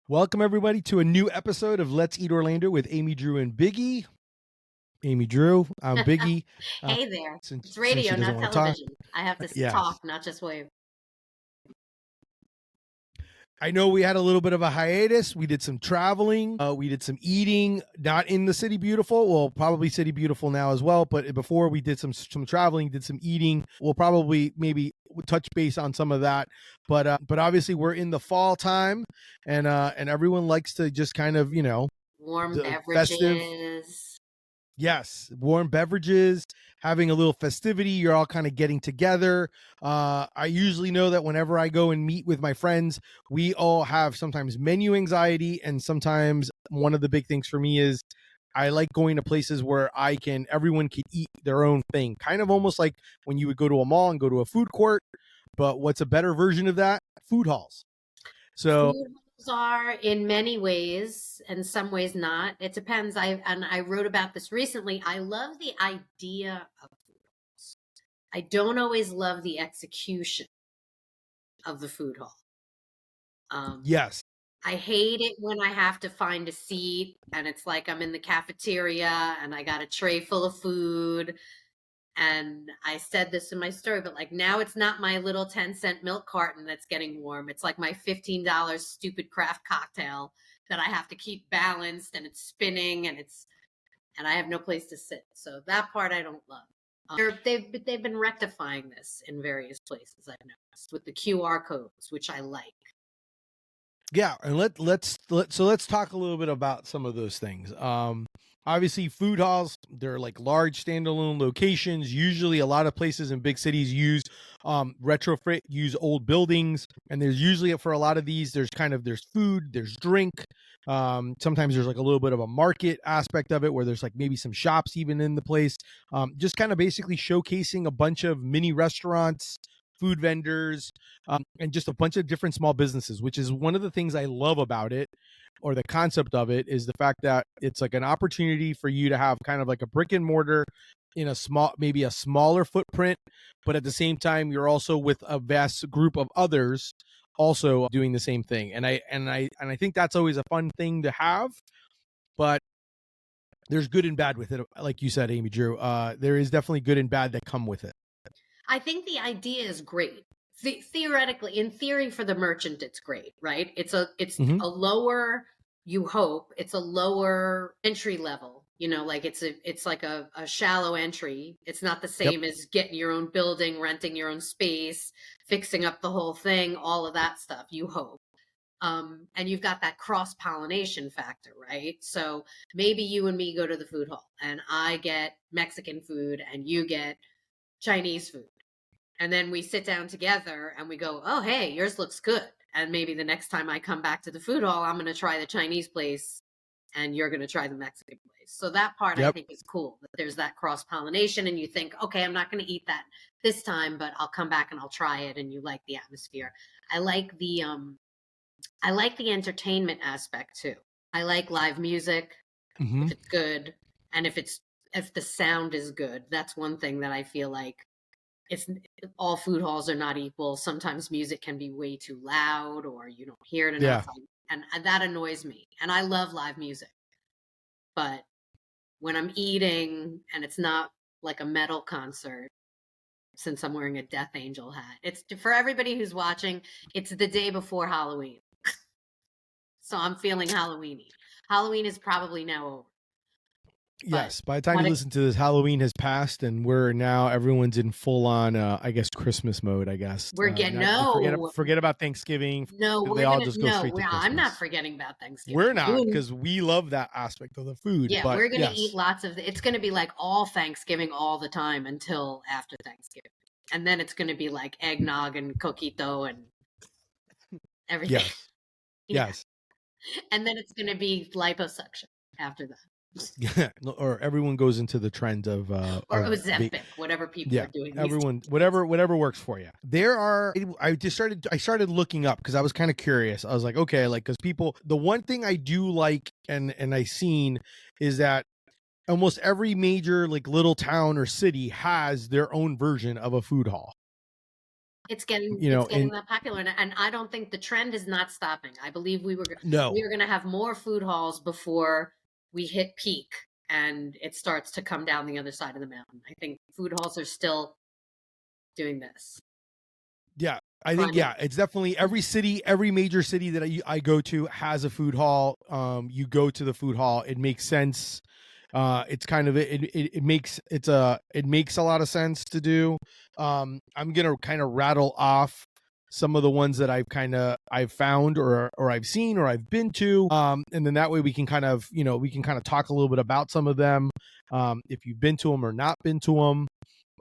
Welcome, everybody, to a new episode of Let's Eat Orlando with Amy, Drew, and Biggie. Amy, Drew, I'm Biggie. Hey there. It's Since radio, she doesn't not want to talk. television. I have to Yes. talk, not just wave. I know we had a little bit of a hiatus. We did some traveling. We did some eating, not in the City Beautiful. Well, probably City Beautiful now as well. But before we did some traveling, did some eating. We'll probably maybe touch base on some of that. But obviously we're in the fall time, and everyone likes to just kind of Warm the festive. beverages. Yes, warm beverages, having a little festivity. You're all kind of getting together. I usually know that whenever I go and meet with my friends, we all have sometimes menu anxiety, and sometimes one of the big things for me is I like going to places where everyone can eat their own thing, kind of almost like when you would go to a mall and go to a food court. But what's a better version of that? Food halls. So Food halls are in many ways, and some ways not. It depends. I wrote about this recently. I love the idea of food halls. I don't always love the execution of the food hall. yes, I hate it when I have to find a seat and it's like I'm in the cafeteria and I got a tray full of food. And I said this in my story, but like now it's not my little 10-cent milk carton that's getting warm. It's like my $15 stupid craft cocktail that I have to keep balanced and it's spinning and I have no place to sit. So that part I don't love. They've been rectifying this in various places I've noticed with the QR codes, which I like. yeah, and let's talk a little bit about some of those things. Obviously food halls, they're like large standalone locations. Usually a lot of places in big cities use retrofit, use old buildings, and there's usually, for a lot of these, there's food, there's drink. Sometimes there's like a little bit of a market aspect of it where there's like maybe some shops even in the place. Just kind of basically showcasing a bunch of mini restaurants, food vendors, and just a bunch of different small businesses, which is one of the things I love about it, or the concept of it, is the fact that it's like an opportunity for you to have kind of like a brick and mortar in maybe a smaller footprint, but at the same time, you're also with a vast group of others also doing the same thing. And I think that's always a fun thing to have, but there's good and bad with it. Like you said, Amy, Drew, there is definitely good and bad that come with it. I think the idea is great. Theoretically, in theory, for the merchant, it's great, right? It's a lower, you hope, it's a lower entry level. Like it's like a shallow entry. It's not the same as getting your own building, renting your own space, fixing up the whole thing, all of that stuff, you hope. And you've got that cross-pollination factor, right? So maybe you and me go to the food hall and I get Mexican food and you get Chinese food. And then we sit down together and we go, oh, hey, yours looks good. And maybe the next time I come back to the food hall, I'm going to try the Chinese place and you're going to try the Mexican place. So that part I think is cool. That there's that cross pollination and you think, okay, I'm not going to eat that this time, but I'll come back and I'll try it. And you like the atmosphere. I like the entertainment aspect too. I like live music if it's good. And if the sound is good. That's one thing that I feel like all food halls are not equal. Sometimes music can be way too loud or you don't hear it enough. And that annoys me. And I love live music. But when I'm eating and it's not like a metal concert, since I'm wearing a Death Angel hat, it's for everybody who's watching, it's the day before Halloween. So I'm feeling Halloweeny. Halloween is probably now over. Yes, by the time you listen to this, Halloween has passed, and everyone's in full on, I guess, Christmas mode. I guess we're getting forget about Thanksgiving. No, they all just go straight to Christmas. I'm not forgetting about Thanksgiving. We're not, because we love that aspect of the food. Yeah, but we're gonna eat lots of. It's gonna be like all Thanksgiving all the time until after Thanksgiving, and then it's gonna be like eggnog and coquito and everything. Yes, yes. And then it's gonna be liposuction after that. Or everyone goes into the trend of or Ozempic, whatever people are doing. Everyone, whatever works for you. I started looking up because I was kind of curious. I was like, okay, like, because people, the one thing I do like and I seen is that almost every major like little town or city has their own version of a food hall. It's getting you know, and that popular, and I don't think the trend is not stopping. I believe we no, are gonna have more food halls before we hit peak and it starts to come down the other side of the mountain. I think food halls are still doing this. yeah, I think Climbing. yeah, it's definitely every city, every major city that I go to has a food hall. You go to the food hall, it makes sense. It's kind of it makes it makes a lot of sense to do. I'm gonna kind of rattle off some of the ones that I've found or I've seen or I've been to. And then that way we can kind of talk a little bit about some of them. If you've been to them or not been to them.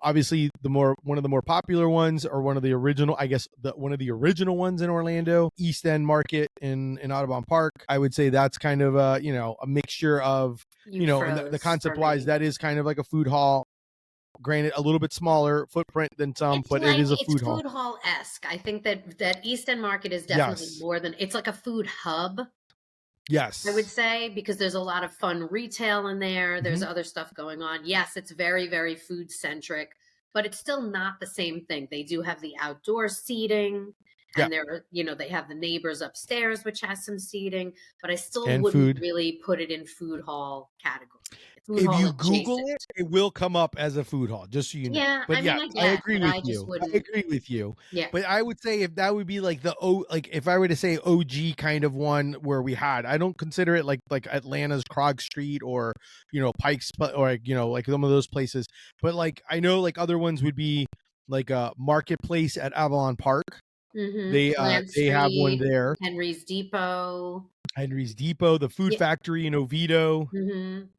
Obviously, one of the more popular ones, or one of the original, I guess, one of the original ones in Orlando, East End Market in Audubon Park. I would say that's kind of a mixture of You and the froze for concept wise, me. that is kind of like a food hall. Granted, a little bit smaller footprint than some, but it is a It's food hall. food hall-esque. I think that East End Market is definitely Yes, more than it's like a food hub, I would yes, say, because there's a lot of fun retail in there. There's hmm other stuff going on. Yes, it's very, very food centric, but it's still not the same thing. They do have the outdoor seating, yeah, and they have the neighbors upstairs, which has some seating, but I still and wouldn't food. really put it in food hall category. Food If hall you Google adjacent. it will come up as a food hall, just so you know. Yeah, But I mean, yeah, I I guess, agree but with I just you. I wouldn't. agree with you. Yeah. But I would say if that would be like like if I were to say OG kind of one where we had, I don't consider it like Atlanta's Krog Street or Pike's or like some of those places. But like I know like other ones would be like a Marketplace at Avalon Park. Plant They have one Street, there. Henry's Depot. Henry's Depot, the Food Yeah. Factory in Oviedo.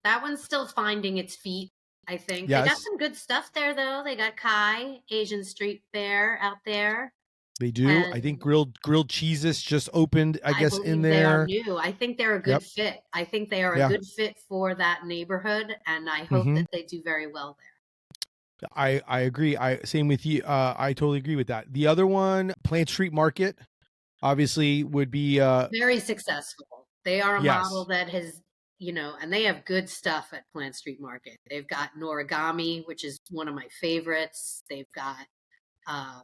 That one's still finding its feet, I think. They got Yes, some good stuff there, though. They got Kai, Asian Street Fair out there. they do. I think And grilled cheeses just opened, I I guess, in believe they are there. new. I think they're a Yep. good fit. I think they are a Yeah. good fit for that neighborhood. And I hope hmm that they do very well there. I agree. I same with you. I totally agree with that. The other one, Plant Street Market, obviously would be Very successful. They are a model yes. that has, and they have good stuff at Plant Street Market. They've got Noragami, which is one of my favorites. They've got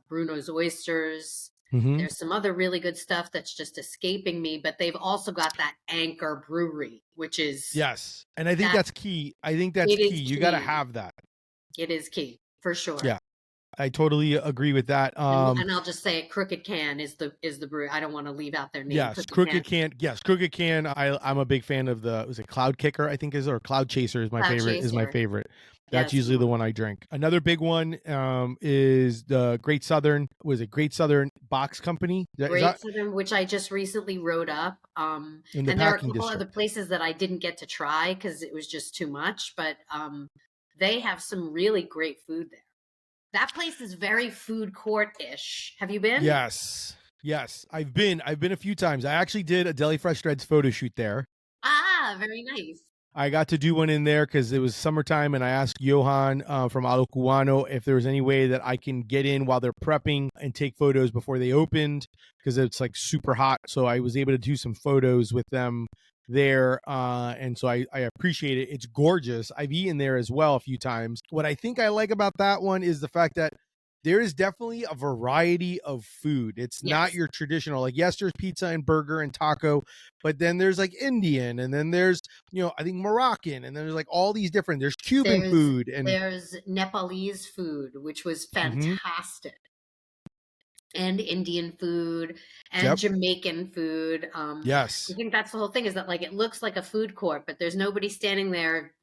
Bruno's Oysters. hmm There's some other really good stuff that's just escaping me, but they've also got that Anchor Brewery, which is Yes. And I think that that's key. I think that's it key. is You got to key. have that. It is key for sure. Yeah. I totally agree with that. And I'll just say it, Crooked Can is the brewery. I don't want to leave out their name. Yes, Crooked Can. Crooked Can. I'm a big fan of the was it Cloud Kicker, I think is, or Cloud Chaser is Cloud my Chaser. favorite. That's Yes. usually the one I drink. Another big one is the Great Southern. Was it Great Southern Box Company? Is Great that Southern, which I just recently wrote up. in the And there are a packing couple other district? places that I didn't get to try because it was just too much, but they have some really great food there. That place is very food court-ish. Have you been? Yes. Yes. I've been a few times. I actually did a Deli Fresh Threads photo shoot there. Ah, very nice. I got to do one in there because it was summertime, and I asked Johan from Alo Cubano if there was any way that I can get in while they're prepping and take photos before they opened because it's like super hot. So I was able to do some photos with them there, and so I appreciate it. It's gorgeous. I've eaten there as well a few times. What I think I like about that one is the fact that there is definitely a variety of food. It's not Yes. your traditional, like, yes, there's pizza and burger and taco, but then there's like Indian, and then there's I think Moroccan, and then there's like all these different. There's Cuban There's food, and there's Nepalese food, which was hmm fantastic. And Indian food and yep, Jamaican food. I yes, think that's the whole thing is that like it looks like a food court, but there's nobody standing there,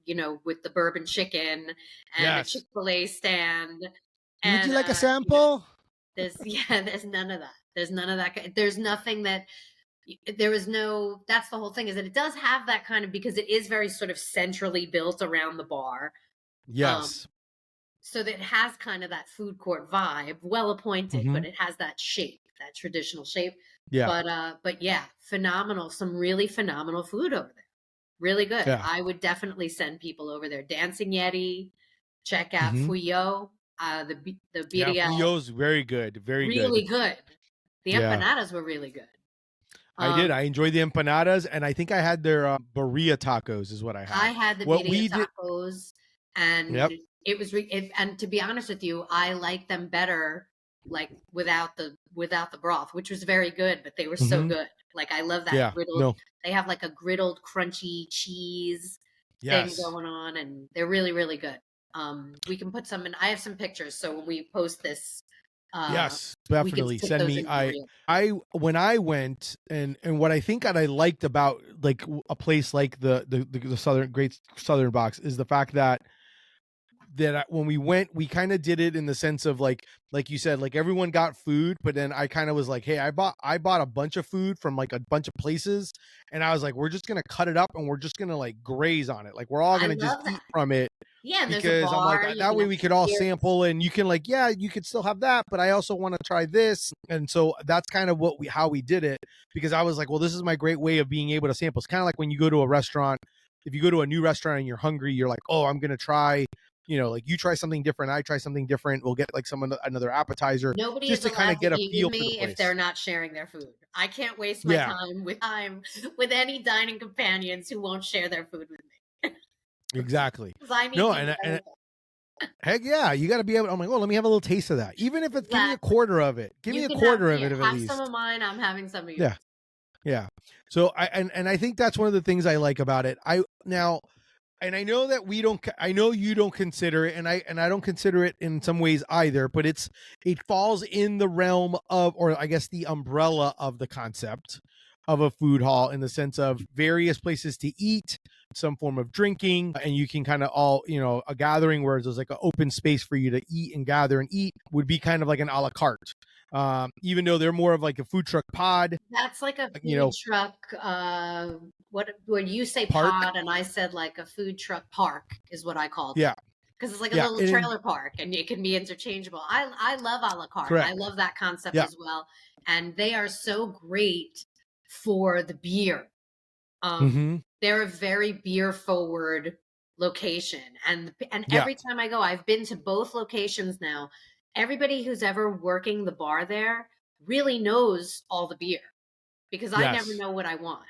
with the bourbon chicken and a yes. Chick-fil-A stand. Would you And like a sample? there's there's none of that. There's none of that. There's nothing that there was no. That's the whole thing is that it does have that kind of because it is very sort of centrally built around the bar. Um, Yes. so that it has kind of that food court vibe, well appointed, hmm but it has that shape, that traditional shape. Yeah. But yeah, phenomenal. Some really phenomenal food over there. Really good. Yeah. I would definitely send people over there. Dancing Yeti, check out hmm Fuyo, the Yeah. BDL, Fuyo's very good. Very good. really good. The Yeah. empanadas were really good. I did. I Um, enjoyed the empanadas, and I think I had their burrilla tacos. Is what I I had. had the What birria we did. tacos, and Yep. it was and to be honest with you, I like them better like without the broth, which was very good, but they were so good. Like I love that Yeah. griddled. No. They have like a griddled crunchy cheese thing Yes. going on, and they're really, really good. We can put some in. I have some pictures, so when we post this, Yes, we can definitely. stick Send those me. in for you. I when I went and what I think that I liked about like a place like the Southern Great Southern Box is the fact that when we went, we kind of did it in the sense of like you said, like everyone got food, but then I kind of was like, hey, I bought a bunch of food from like a bunch of places, and I was like, we're just gonna cut it up and we're just gonna like graze on it, like we're all I gonna just love eat that. from it. Yeah, and there's a Because I'm like, bar. You that can way have we could all beers. sample, and you can like, yeah, you could still have that, but I also want to try this. And so that's kind of how we did it, because I was like, well, this is my great way of being able to sample. It's kind of like when you go to a restaurant, if you go to a new restaurant and you're hungry, you're like, oh, I'm going to try, like you try something different, I try something different. We'll get like another appetizer Nobody just is to kind allowed of to get a eat with feel for the me if place. they're not sharing their food. I can't waste my Yeah, time with any dining companions who won't share their food with me. exactly. Because I need No, to eat and everything. heck yeah, you got to be able. I'm like, oh, let me have a little taste of that, even if it's give me a Exactly. quarter of it. Give me You a can have quarter of here. it at Have some of least. mine. I'm having some of yours. Yeah. Yeah. So I think that's one of the things I like about it. And I know that I know you don't consider it, and I don't consider it in some ways either, but it falls in the realm of, or I guess the umbrella of the concept of a food hall, in the sense of various places to eat, some form of drinking, and you can kind of all, a gathering where there's like an open space for you to eat and gather and eat would be kind of like an a la carte. Even though they're more of like a food truck pod, That's like a you food know, truck. What when you say park. pod and I said like a food truck park is what I called it. Yeah. Because it's like a Yeah. little trailer park and it can be interchangeable. I love a la carte. I Correct. love that concept Yeah. as well. And they are so great for the beer. They're a very beer forward location. And Yeah. every time I go, I've been to both locations now. Everybody who's ever working the bar there really knows all the beer because I never Yes. know what I want.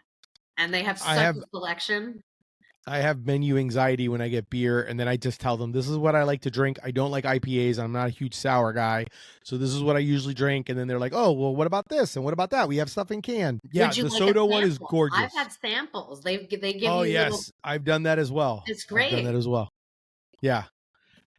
And they have I such have a selection. I have menu anxiety when I get beer, and then I just tell them, this is what I like to drink. I don't like IPAs. I'm not a huge sour guy. So this is what I usually drink. And then they're like, oh, well, what about this? And what about that? We have stuff in can. Yeah, Would you the like a soda one is sample? I've gorgeous. had samples. They give Oh, you little. yes. I've done that as well. It's I've done that great. as well. Yeah.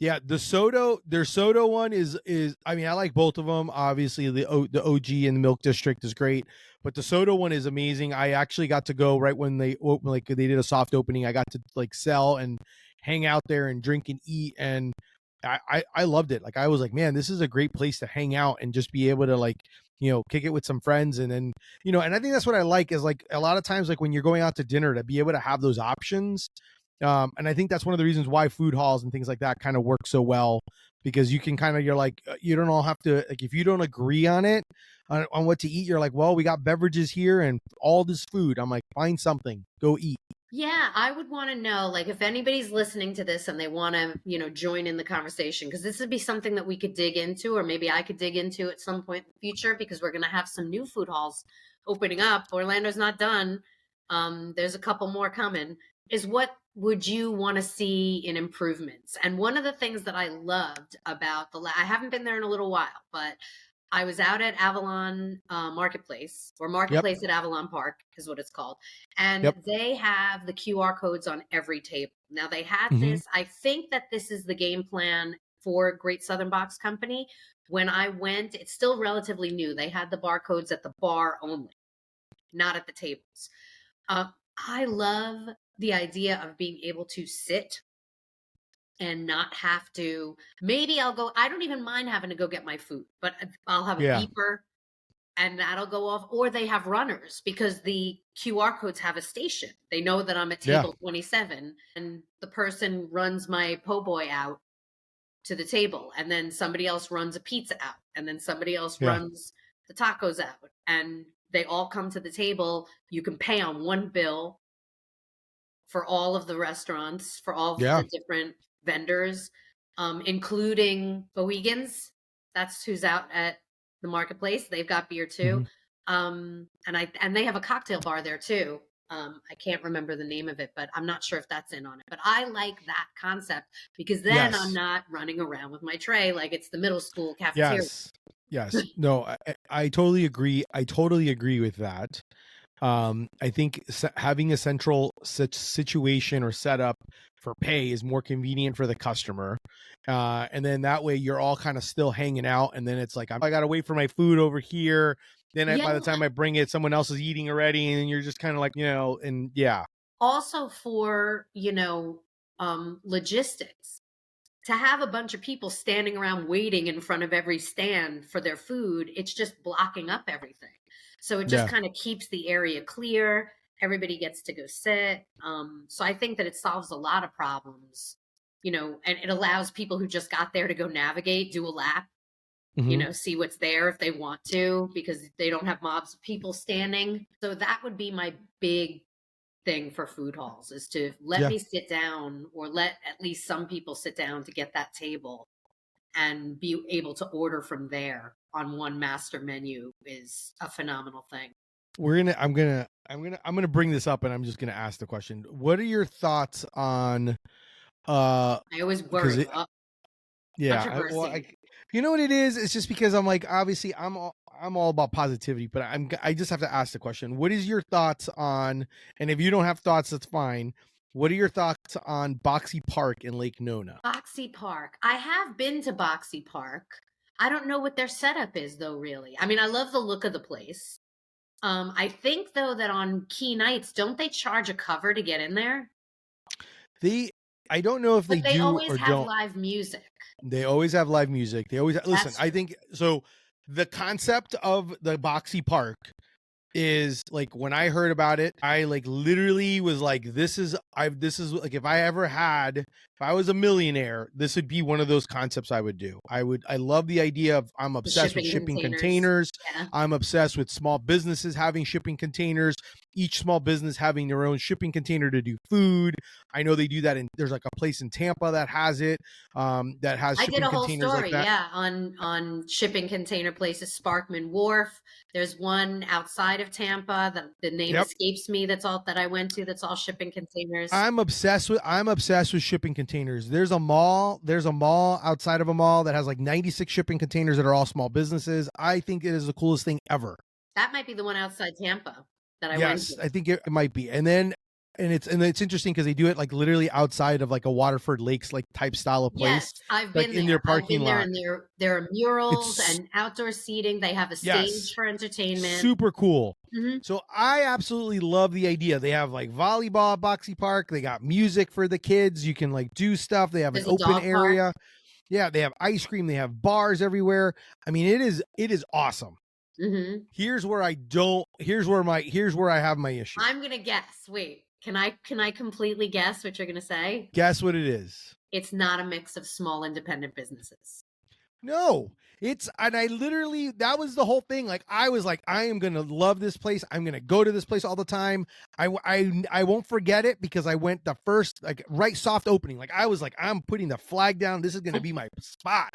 Yeah, their soda one is I mean, I like both of them. Obviously, the OG in the Milk District is great, but the soda one is amazing. I actually got to go right when they opened, like they did a soft opening. I got to like sell and hang out there and drink and eat, and I loved it. Like I was like, man, this is a great place to hang out and just be able to like, kick it with some friends, and then and I think that's what I like is like a lot of times like when you're going out to dinner to be able to have those options. And I think that's one of the reasons why food halls and things like that kind of work so well, because you can you're like, you don't all have to, like, if you don't agree on it, on what to eat, you're like, well, we got beverages here and all this food. I'm like, find something, go eat. Yeah, I would want to know, like, if anybody's listening to this and they want to, join in the conversation, because this would be something that we could dig into, or maybe I could dig into at some point in the future, because we're going to have some new food halls opening up. Orlando's not done. There's a couple more coming. Is what would you want to see in improvements? And one of the things that I loved about I haven't been there in a little while, but I was out at Avalon Marketplace, or Marketplace at Avalon Park is what it's called. And they have the QR codes on every table. Now they had this, I think that this is the game plan for Great Southern Box Company. When I went, it's still relatively new. They had the barcodes at the bar only, not at the tables. I love the idea of being able to sit and not have to, maybe I'll go, I don't even mind having to go get my food, but I'll have a beeper and that'll go off. Or they have runners because the QR codes have a station. They know that I'm at table 27 and the person runs my po' boy out to the table, and then somebody else runs a pizza out, and then somebody else runs the tacos out, and they all come to the table. You can pay on one bill for all of the restaurants, for all of the different vendors, including Bohegans. That's who's out at the marketplace. They've got beer too. And they have a cocktail bar there too. I can't remember the name of it, but I'm not sure if that's in on it. But I like that concept because then I'm not running around with my tray like it's the middle school cafeteria. Yes. No, I totally agree. I totally agree with that. I think having a central situation or setup for pay is more convenient for the customer. And then that way you're all kind of still hanging out. And then it's like, I got to wait for my food over here. Then Yeah. by the time I bring it, someone else is eating already. And you're just kind of like, and yeah. Also for, logistics. To have a bunch of people standing around waiting in front of every stand for their food, it's just blocking up everything. So it just Yeah. kind of keeps the area clear. Everybody gets to go sit. So I think that it solves a lot of problems, and it allows people who just got there to go navigate, do a lap, Mm-hmm. see what's there if they want to, because they don't have mobs of people standing. So that would be my big thing for food halls, is to let Yeah. me sit down, or let at least some people sit down to get that table and be able to order from there on one master menu is a phenomenal thing. I'm gonna bring this up, and I'm just gonna ask the question. What are your thoughts on I always because worry. yeah, Controversy. you know what it is? It's just because I'm like, obviously, I'm all about positivity, but I just have to ask the question. What is your thoughts on? And if you don't have thoughts, that's fine. What are your thoughts on Boxi Park in Lake Nona? Boxi Park. I have been to Boxi Park. I don't know what their setup is though, really. I mean, I love the look of the place. I think though that on key nights, don't they charge a cover to get in there? They, I don't know if But they they do always or have don't. live music. They always have live music. They always listen. That's I true. think so. The concept of the Boxy Park is like, when I heard about it, I like literally was like, this is like, if I was a millionaire, this would be one of those concepts I would do. I love the idea of, I'm The obsessed with shipping shipping containers. containers. Yeah. I'm obsessed with small businesses having shipping containers, each small business having their own shipping container to do food. I know they do that there's like a place in Tampa that has it, that has I did shipping a whole containers like story, that. yeah, on shipping container places, Sparkman Wharf. There's one outside of Tampa, the name Yep. escapes me, that's all that I went to, that's all shipping containers. I'm obsessed with shipping containers. There's a mall outside of a mall that has like 96 shipping containers that are all small businesses. I think it is the coolest thing ever. That might be the one outside Tampa that I went Yes, to. I think it might be. And it's interesting because they do it like literally outside of like a Waterford Lakes like type style of place, Yes, I've like been in their there. I've parking been there, lot. and there are murals It's and outdoor seating. They have a stage yes, for entertainment. super cool. Mhm. So I absolutely love the idea. They have like volleyball, boxy park. They got music for the kids. You can like do stuff. They have an There's a open dog park. area. Yeah, they have ice cream. They have bars everywhere. I mean, it is awesome. Mhm. Here's where I don't. Here's where I have my issue. I'm gonna guess. Wait, can I completely guess what you're gonna say? Guess what it is? It's not a mix of small independent businesses. No, and I literally, that was the whole thing. Like, I was like, I am gonna love this place. I'm gonna go to this place all the time. I won't forget it because I went the first like right soft opening. Like, I was like, I'm putting the flag down. This is gonna be my spot.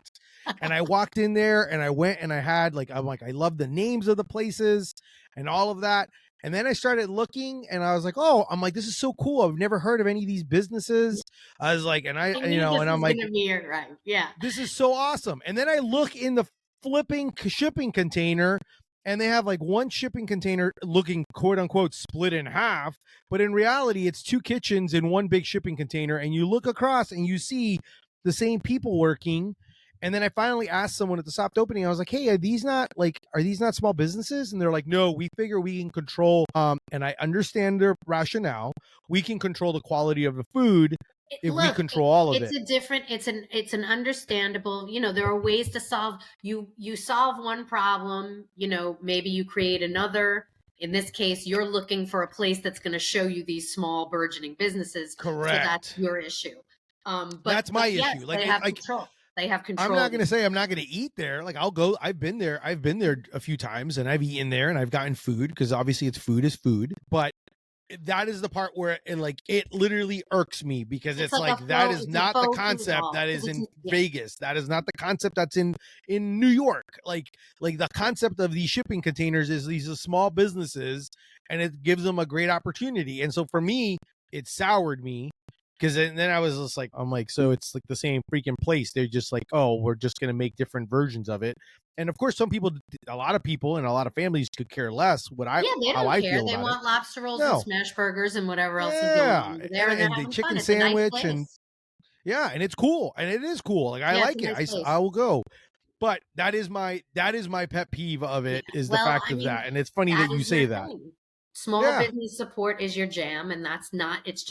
And I walked in there and I went and I'm like, I love the names of the places and all of that. And then I started looking and I was like, oh, I'm like, this is so cool. I've never heard of any of these businesses. I was like, I knew this and I'm was like, gonna be it, right? Yeah. this is so awesome. And then I look in the flipping shipping container and they have like one shipping container looking quote unquote split in half, but in reality it's two kitchens in one big shipping container, and you look across and you see the same people working. And then I finally asked someone at the soft opening, I was like, hey, are these not small businesses? And they're like, no, we figure we can control, and I understand their rationale, we can control the quality of the food if we Look, control all of it's it. a different, it's an understandable, there are ways to solve, you solve one problem, maybe you create another. In this case, you're looking for a place that's going to show you these small burgeoning businesses. So that's Correct. your issue. That's But my yes, issue. they have control. They have I'm control. not going to say I'm not going to eat there. Like, I'll go. I've been there. I've been there a few times and I've eaten there and I've gotten food because obviously it's food is food. But that is the part where it literally irks me because It's it's like like, that is it's a not the faux food concept hall. that is in Yeah. Vegas. That is not the concept that's in New York. Like the concept of these shipping containers is these are small businesses and it gives them a great opportunity. And so for me, it soured me. Because then I was just like, I'm like, so it's like the same freaking place. They're just like, oh, we're just gonna make different versions of it. And of course, a lot of people and a lot of families could care less Yeah, they how don't I care. feel They about it. want lobster rolls and No, smash burgers and whatever else is going on yeah, over there, and they're and the having fun. chicken It's a nice sandwich, and place. yeah, and it's cool, and it is cool. Like I Yeah, it's a like it. nice I place. will go. But that is my pet peeve of Yeah. it, is the Well, fact I of mean, that. And it's funny that that you is your say that. thing. Small Yeah, business support is your jam, and that's not. It's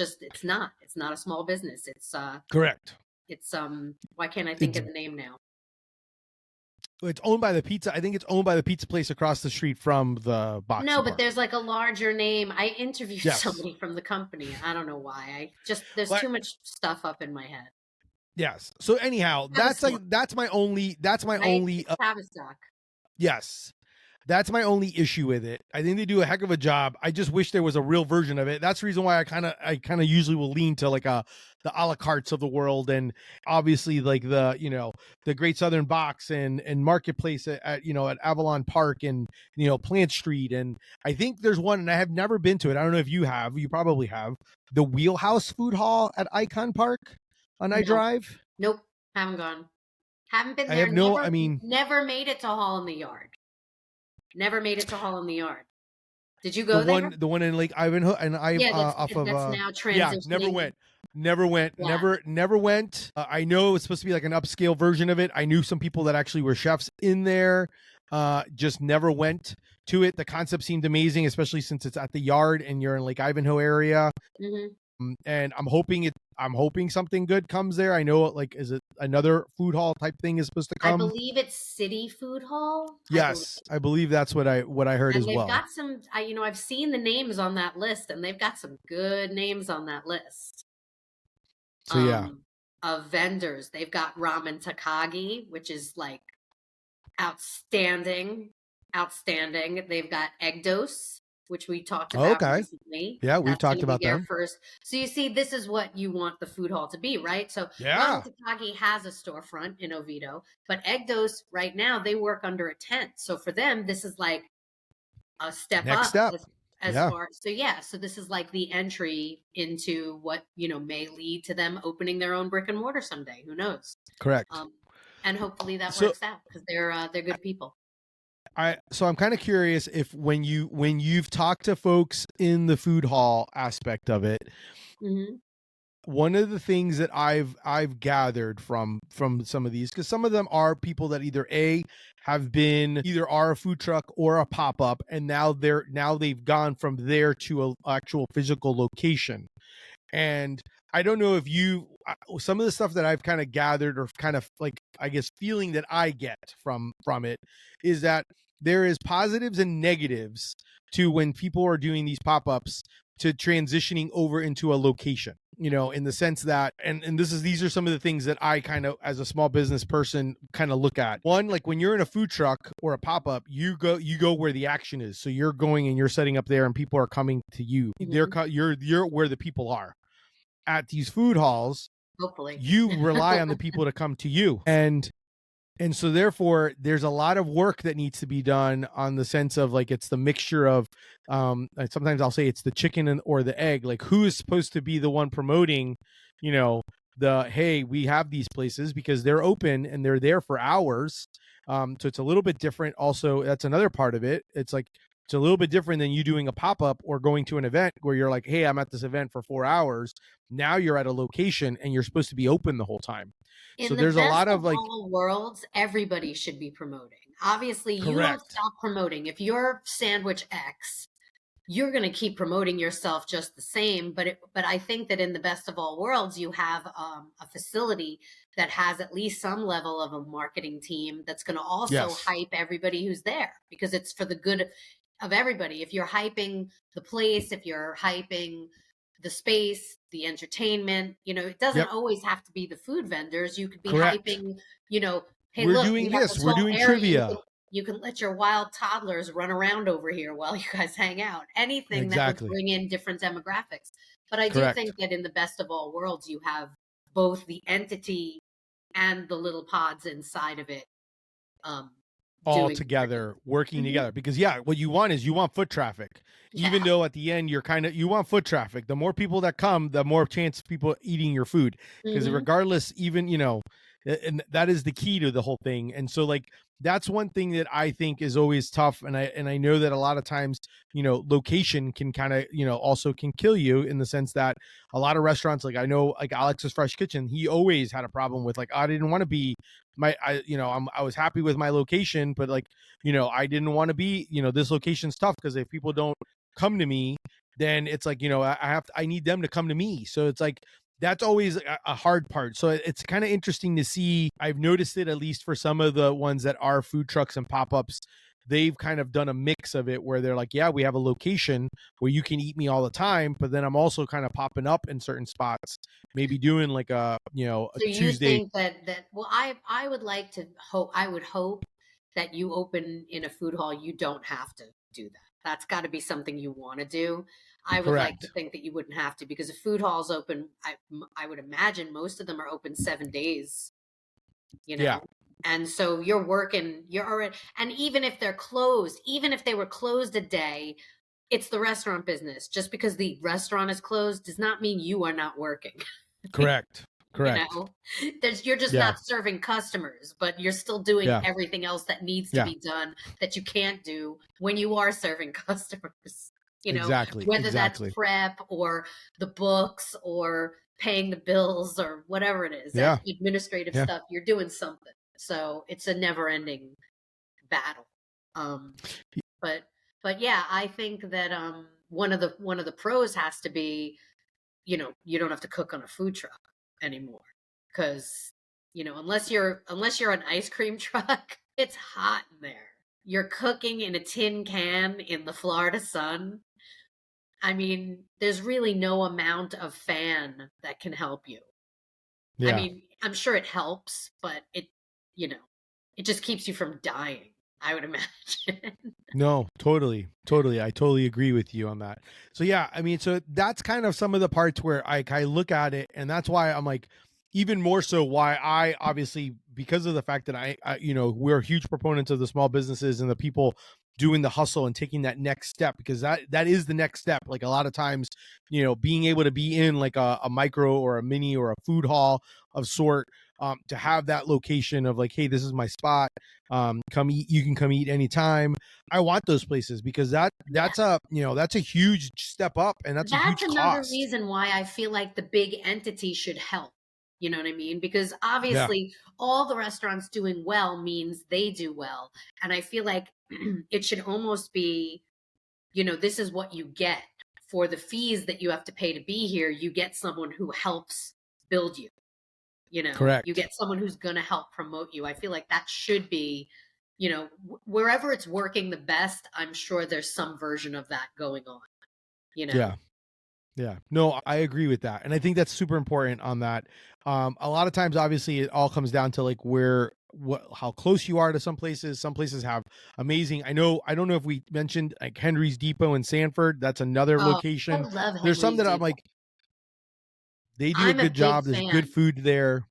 not. It's not a small business. correct. It's Why can't I think It's of the name now? it's owned by the pizza. I think it's owned by the pizza place across the street from the No, Boxy but Park. there's like a larger name. I interviewed Yes. somebody from the company. I don't know why. There's But too much stuff up in my head. yes. So anyhow, Tavistock, that's my right? only It's Tavistock. yes. That's my only issue with it. I think they do a heck of a job. I just wish there was a real version of it. That's the reason why I kind of usually will lean to like the a la cartes of the world, and obviously like the Great Southern Box and Marketplace at Avalon Park, and Plant Street. And I think there's one, and I have never been to it. I don't know if you have. You probably have, the Wheelhouse Food Hall at Icon Park on I No, Drive. nope, haven't gone. Haven't been I there. have no. I mean, Never made it to Hall in the Yard. Never made it to Hall in the Yard. Did you the go there? one in Lake Ivanhoe, and I Yeah, off of that's now yeah, never transitioning. went. Never went. Yeah. Never went. I know it was supposed to be like an upscale version of it. I knew some people that actually were chefs in there. Just never went to it. The concept seemed amazing, especially since it's at the Yard and you're in Lake Ivanhoe area. Mm-hmm. And I'm hoping something good comes there. I know, like, is it another food hall type thing is supposed to I come? believe it's City Food Hall. Yes, I believe that's what I heard And as they've well. got some. I've seen the names on that list, and they've got some good names on that list. So yeah, Of vendors, they've got Ramen Takagi, which is like outstanding. They've got Egdos, which we talked about recently. Yeah, we've That's talked gonna be about there them. first. So you see, this is what you want the food hall to be, right? So Yeah. Ramen Takagi has a storefront in Oviedo, but Egdos right now they work under a tent. So for them, this is like a step Next up step. as far. So this is like the entry into what may lead to them opening their own brick and mortar someday. Who knows? Correct. And hopefully that works out, because they're good people. So I'm kind of curious if when you've talked to folks in the food hall aspect of it, Mm-hmm. one of the things that I've gathered from some of these, because some of them are people that either are a food truck or a pop-up, and now they've gone from there to an actual physical location. And I don't know if some of the stuff that I've kind of gathered, or kind of like, I guess, feeling that I get from it, is that there is positives and negatives to when people are doing these pop-ups to transitioning over into a location, in the sense that, and these are some of the things that I kind of, as a small business person, kind of look at. One, like when you're in a food truck or a pop-up, you go where the action is. So you're going and you're setting up there and people are coming to you. Mm-hmm. You're where the people are. At these food halls, Hopefully you rely on the people to come to you. And so therefore there's a lot of work that needs to be done, on the sense of, like, it's the mixture of sometimes I'll say it's the chicken or the egg. Like, who is supposed to be the one promoting, hey, we have these places, because they're open and they're there for hours. So it's a little bit different. Also, that's another part of it. It's like, it's a little bit different than you doing a pop-up or going to an event where you're like, hey, I'm at this event for 4 hours. Now you're at a location and you're supposed to be open the whole time. So there's a lot of, like, all worlds, everybody should be promoting. Obviously, you don't correct. stop promoting. If you're Sandwich X, you're going to keep promoting yourself just the same. But I think that in the best of all worlds, you have a facility that has at least some level of a marketing team that's going to also hype everybody who's there, because it's for the good of everybody. If you're hyping the place, if you're hyping the space, the entertainment, it doesn't always have to be the food vendors. You could be hyping, hey, we're look, doing this, we're doing trivia. You can let your wild toddlers run around over here while you guys hang out. Anything that would bring in different demographics. But I do think that in the best of all worlds, you have both the entity and the little pods inside of it all doing working. together, working Mhm. together. Because yeah, what you want is you want foot traffic. Yeah. Even though at the end you want foot traffic. The more people that come, the more chance of people eating your food. Because Mhm. regardless, even and that is the key to the whole thing. And so like that's one thing that I think is always tough. And I know that a lot of times, location can kind of, also can kill you in the sense that a lot of restaurants, like I know like Alex's Fresh Kitchen, he always had a problem with like, I didn't want to be I was happy with my location, but like, I didn't want to be, this location's tough because if people don't come to me, then it's like, I need them to come to me. So it's like, that's always a hard part. So it's kind of interesting to see. I've noticed it, at least for some of the ones that are food trucks and pop-ups, they've kind of done a mix of it where they're like, yeah, we have a location where you can eat me all the time, but then I'm also kind of popping up in certain spots, maybe doing like a So you Tuesday. think that well, I would like to hope I would hope that you open in a food hall, you don't have to do that. That's got to be something you want to do. I would like to Correct. think that you wouldn't have to because if food halls open, I would imagine most of them are open 7 days, you Yeah. know. And so you're working, you're already, and even if they're closed, even if they were closed a day, it's the restaurant business. Just because the restaurant is closed does not mean you are not working. Correct. You Correct. know, you're just Yeah. not serving customers, but you're still doing Yeah. everything else that needs to Yeah. be done that you can't do when you are serving customers. Exactly. Whether that's Exactly. prep or the books or paying the bills or whatever it is, that Yeah. administrative Yeah. stuff, you're doing something. So it's a never ending battle. Um, but yeah, I think that one of the pros has to be, you don't have to cook on a food truck anymore because unless you're an ice cream truck, it's hot in there. You're cooking in a tin can in the Florida sun. I mean, there's really no amount of fan that can help you. I Yeah. mean, I'm sure it helps, but you know, it just keeps you from dying, I would imagine. No, totally. Totally. I totally agree with you on that. So yeah, I mean, so that's kind of some of the parts where I look at it, and that's why I'm like, even more so why I obviously, because of the fact that we're huge proponents of the small businesses and the people doing the hustle and taking that next step, because that is the next step. Like a lot of times, being able to be in like a micro or a mini or a food hall of sort, to have that location of like, hey, this is my spot. Come eat. You can come eat anytime. I want those places because Yeah. that's a huge step up, and that's a That's huge another cost. reason why I feel like the big entity should help. You know what I mean? Because Yeah. obviously, all the restaurants doing well means they do well. And I feel like it should almost be, this is what you get for the fees that you have to pay to be here. You get someone who helps build you. You Correct. get someone who's going to help promote you. I feel like that should be, wherever it's working the best, I'm sure there's some version of that going on, you know? Yeah. Yeah. No, I agree with that. And I think that's super important on that. A lot of times, obviously, it all comes down to like how close you are to some places. Some places have amazing. I don't know if we mentioned like Henry's Depot in Sanford. That's another Oh, I location. love There's some Henry's that I'm Depot. like, they do a I'm a good big job. There's good fan. food there.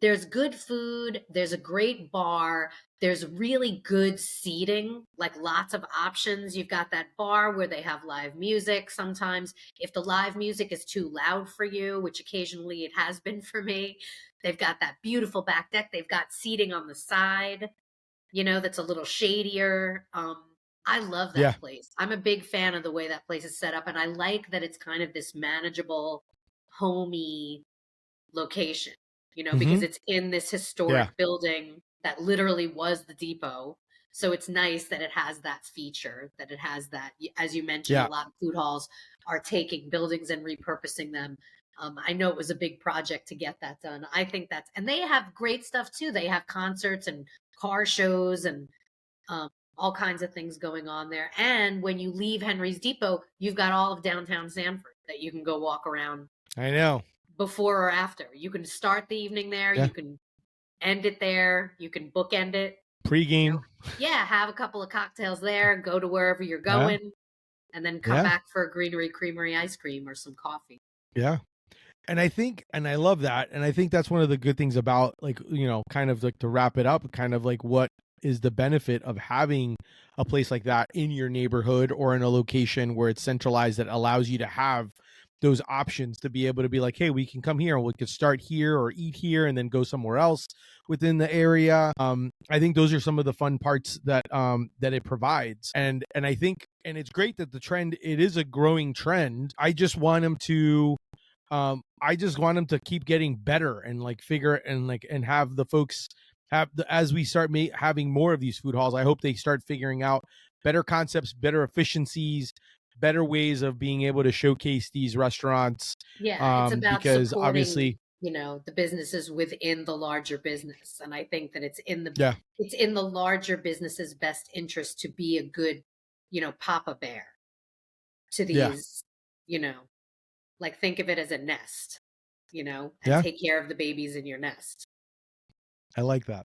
There's good food, there's a great bar, there's really good seating, like lots of options. You've got that bar where they have live music sometimes. If the live music is too loud for you, which occasionally it has been for me, they've got that beautiful back deck. They've got seating on the side, that's a little shadier. I love Yeah. that place. I'm a big fan of the way that place is set up, and I like that it's kind of this manageable, homey location, because Hmm. it's in this Yeah. historic building that literally was the depot. So it's nice that it has that feature, that it has that, as you mentioned, a Yeah. lot of food halls are taking buildings and repurposing them. I know it was a big project to get that done. I think and they have great stuff too. They have concerts and car shows and um, all kinds of things going on there. And when you leave Henry's Depot, you've got all of downtown Sanford that you can go walk around I know. before or after. You can start the evening there, Yeah. you can end it there, you can bookend it, you know. Pre-game. Yeah, have a couple of cocktails there, go to wherever you're Yeah. going, and then come Yeah. back for a Greenery Creamery ice cream or some coffee. Yeah. And I think, and I love that. And I think that's one of the good things about like, kind of like to wrap it up, kind of like what is the benefit of having a place like that in your neighborhood or in a location where it's centralized that allows you to have those options to be able to be like, hey, we can come here and we could start here or eat here and then go somewhere else within the area. I think those are some of the fun parts that that it provides. And I think, and it's great that it is a growing trend. I just want them to keep getting better and like figure and have the folks as we start having more of these food halls. I hope they start figuring out better concepts, better efficiencies, better ways of being able to showcase these restaurants. Yeah, it's about because supporting, obviously, the businesses within the larger business. And I think that it's in yeah, the larger business's best interest to be a good, Papa Bear to yeah, these, like think of it as a nest, and yeah. take care of the babies in your nest. I like that.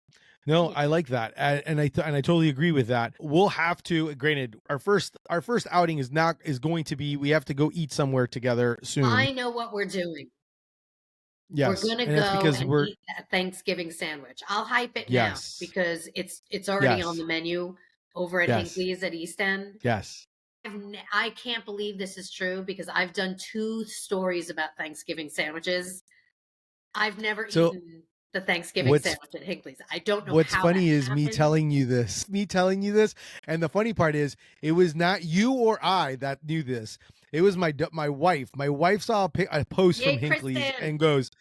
No, Yeah. I like that, and I totally agree with that. We'll have to. Granted, our first outing is going to be, we have to go eat somewhere together soon. I know what we're doing. Yes, We're gonna and that's go because and eat that Thanksgiving sandwich. I'll hype it now yes, because it's already on yes, the menu over at yes, Hinckley's at East End. yes. I can't believe this is true because I've done 2 stories about Thanksgiving sandwiches. I've never So eaten the Thanksgiving what's sandwich at Hinckley's. I don't know what's how that funny is happened. me telling you this, and the funny part is it was not you or I that knew this. It was my wife. My wife saw a post Yay, from Hinckley's Kristen. and goes,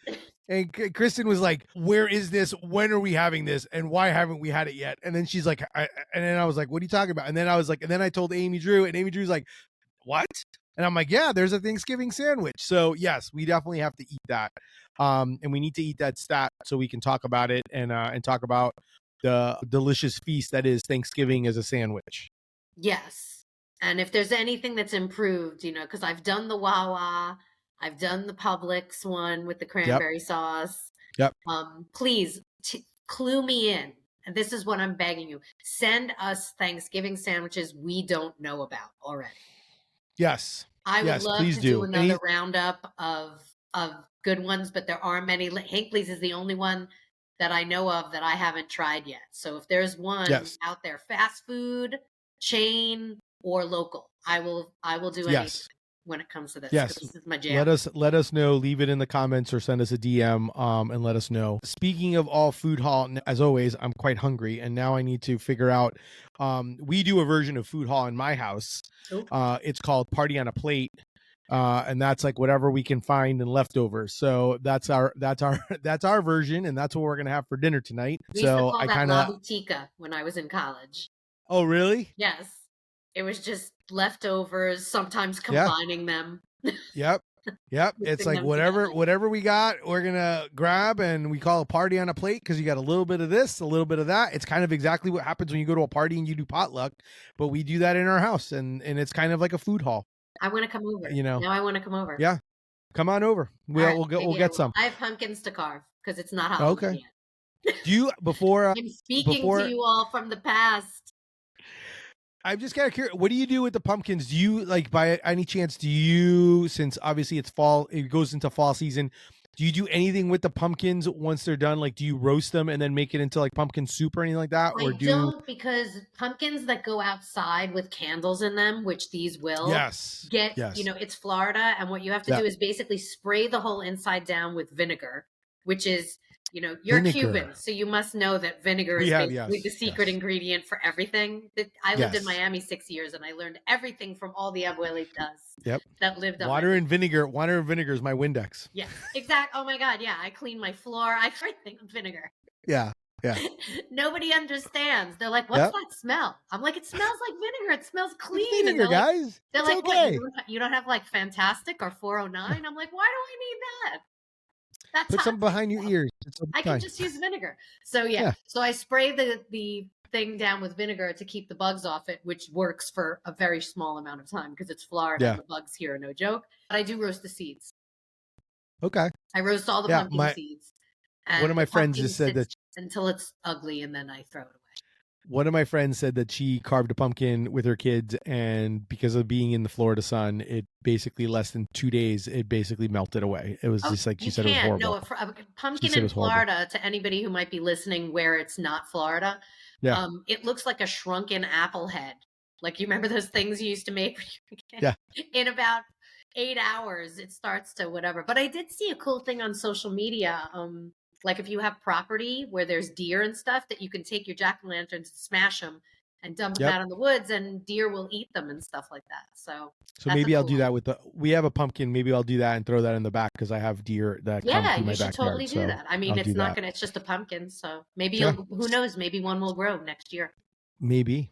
and Kristen was like, "Where is this? When are we having this? And why haven't we had it yet?" And then she's like, and then I was like, "What are you talking about?" And then I was like, and then I told Amy Drew, and Amy Drew's like, "What?" And I'm like, "Yeah, there's a Thanksgiving sandwich." So yes, we definitely have to eat that, and we need to eat that stat so we can talk about it and talk about the delicious feast that is Thanksgiving as a sandwich. Yes. And if there's anything that's improved, because I've done the Wawa, I've done the Publix one with the Yep. cranberry sauce. Yep. Please clue me in. And this is what I'm begging you. Send us Thanksgiving sandwiches we don't know about already. Yes. I would Yes, love please to do. do another roundup of good ones, but there aren't many. Hinckley's is the only one that I know of that I haven't tried yet. So if there's one Yes. out there, fast food, chain, or local, I will do anything Yes. when it comes to this. Yes. This is my jam. Let us know. Leave it in the comments or send us a DM and let us know. Speaking of all food hall, as always, I'm quite hungry and now I need to figure out. We do a version of food hall in my house. It's called Party on a Plate. And that's like whatever we can find and leftovers. So that's our version, and that's what we're gonna have for dinner tonight. We used to So call I that kind of. La Butica when I was in college. Oh really? Yes. It was just leftovers, sometimes combining them. Yep. Yep. It's like whatever we got, we're gonna grab, and we call a party on a plate because you got a little bit of this, a little bit of that. It's kind of exactly what happens when you go to a party and you do potluck, but we do that in our house, and it's kind of like a food hall. I want to come over. Now I want to come over. Yeah. Come on over. We'll get some. I have pumpkins to carve because it's not Halloween Okay. yet. Do you before? I'm speaking to you all from the past. I'm just kind of curious. What do you do with the pumpkins? Do you like, by any chance, since obviously it's fall, it goes into fall season, do you do anything with the pumpkins once they're done? Like, do you roast them and then make it into like pumpkin soup or anything like that? I don't, because pumpkins that go outside with candles in them, which these will, it's Florida. And what you have to do is basically spray the whole inside down with vinegar, which is, you're Cuban, so you must know that vinegar is basically the secret ingredient for everything. I lived in Miami 6 years, and I learned everything from all the abuelitas that lived on Water and vinegar. Water and vinegar is my Windex. Yeah, exactly. Oh my God, yeah. I clean my floor. I everything with vinegar. Yeah, yeah. Nobody understands. They're like, "What's that smell?" I'm like, "It smells like vinegar. It smells clean." It's vinegar, and guys. They're it's like, okay. "What? You don't have like Fantastic or 409?" I'm like, "Why do I need that?" Put some behind your ears. I can just use vinegar. So yeah. So I spray the thing down with vinegar to keep the bugs off it, which works for a very small amount of time because it's Florida and the bugs here are no joke. But I do roast the seeds. Okay. I roast all the pumpkin seeds. One of my friends just said that until it's ugly, and then I throw it away. one of my friends said that she carved a pumpkin with her kids, and because of being in the Florida sun, it basically less than 2 days, it basically melted away. It was Oh, just like she you said, it was can't. horrible. No, a She pumpkin said it in was horrible. Florida, to anybody who might be listening where it's not Florida, Yeah. it looks like a shrunken apple head. Like, you remember those things you used to make Yeah. in about 8 hours, it starts to whatever. But I did see a cool thing on social media. Like, if you have property where there's deer and stuff, that you can take your jack-o'-lanterns, smash them, and dump them Yep. out in the woods, and deer will eat them and stuff like that. So So that's a maybe I'll cool do that idea. with we have a pumpkin. Maybe I'll do that and throw that in the back because I have deer that come Yeah, through you my should totally backyard. do So that. I mean, I'll it's do not that. gonna, it's just a pumpkin. So maybe Yeah. who knows, maybe one will grow next year. Maybe.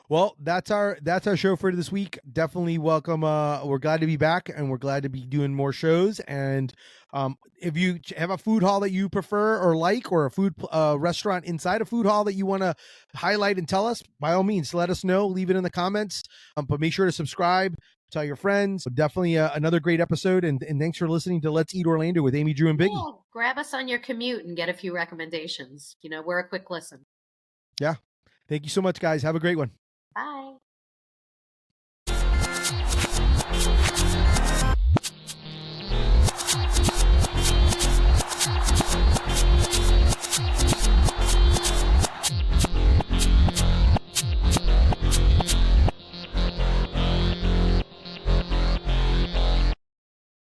Well, that's our show for this week. Definitely welcome. We're glad to be back, and we're glad to be doing more shows. And if you have a food hall that you prefer or like, or a food restaurant inside a food hall that you want to highlight and tell us, by all means, let us know. Leave it in the comments. But make sure to subscribe. Tell your friends. Definitely another great episode. And thanks for listening to Let's Eat Orlando with Amy, Drew, and Biggie. Yeah, grab us on your commute and get a few recommendations. We're a quick listen. Yeah. Thank you so much, guys. Have a great one. Bye.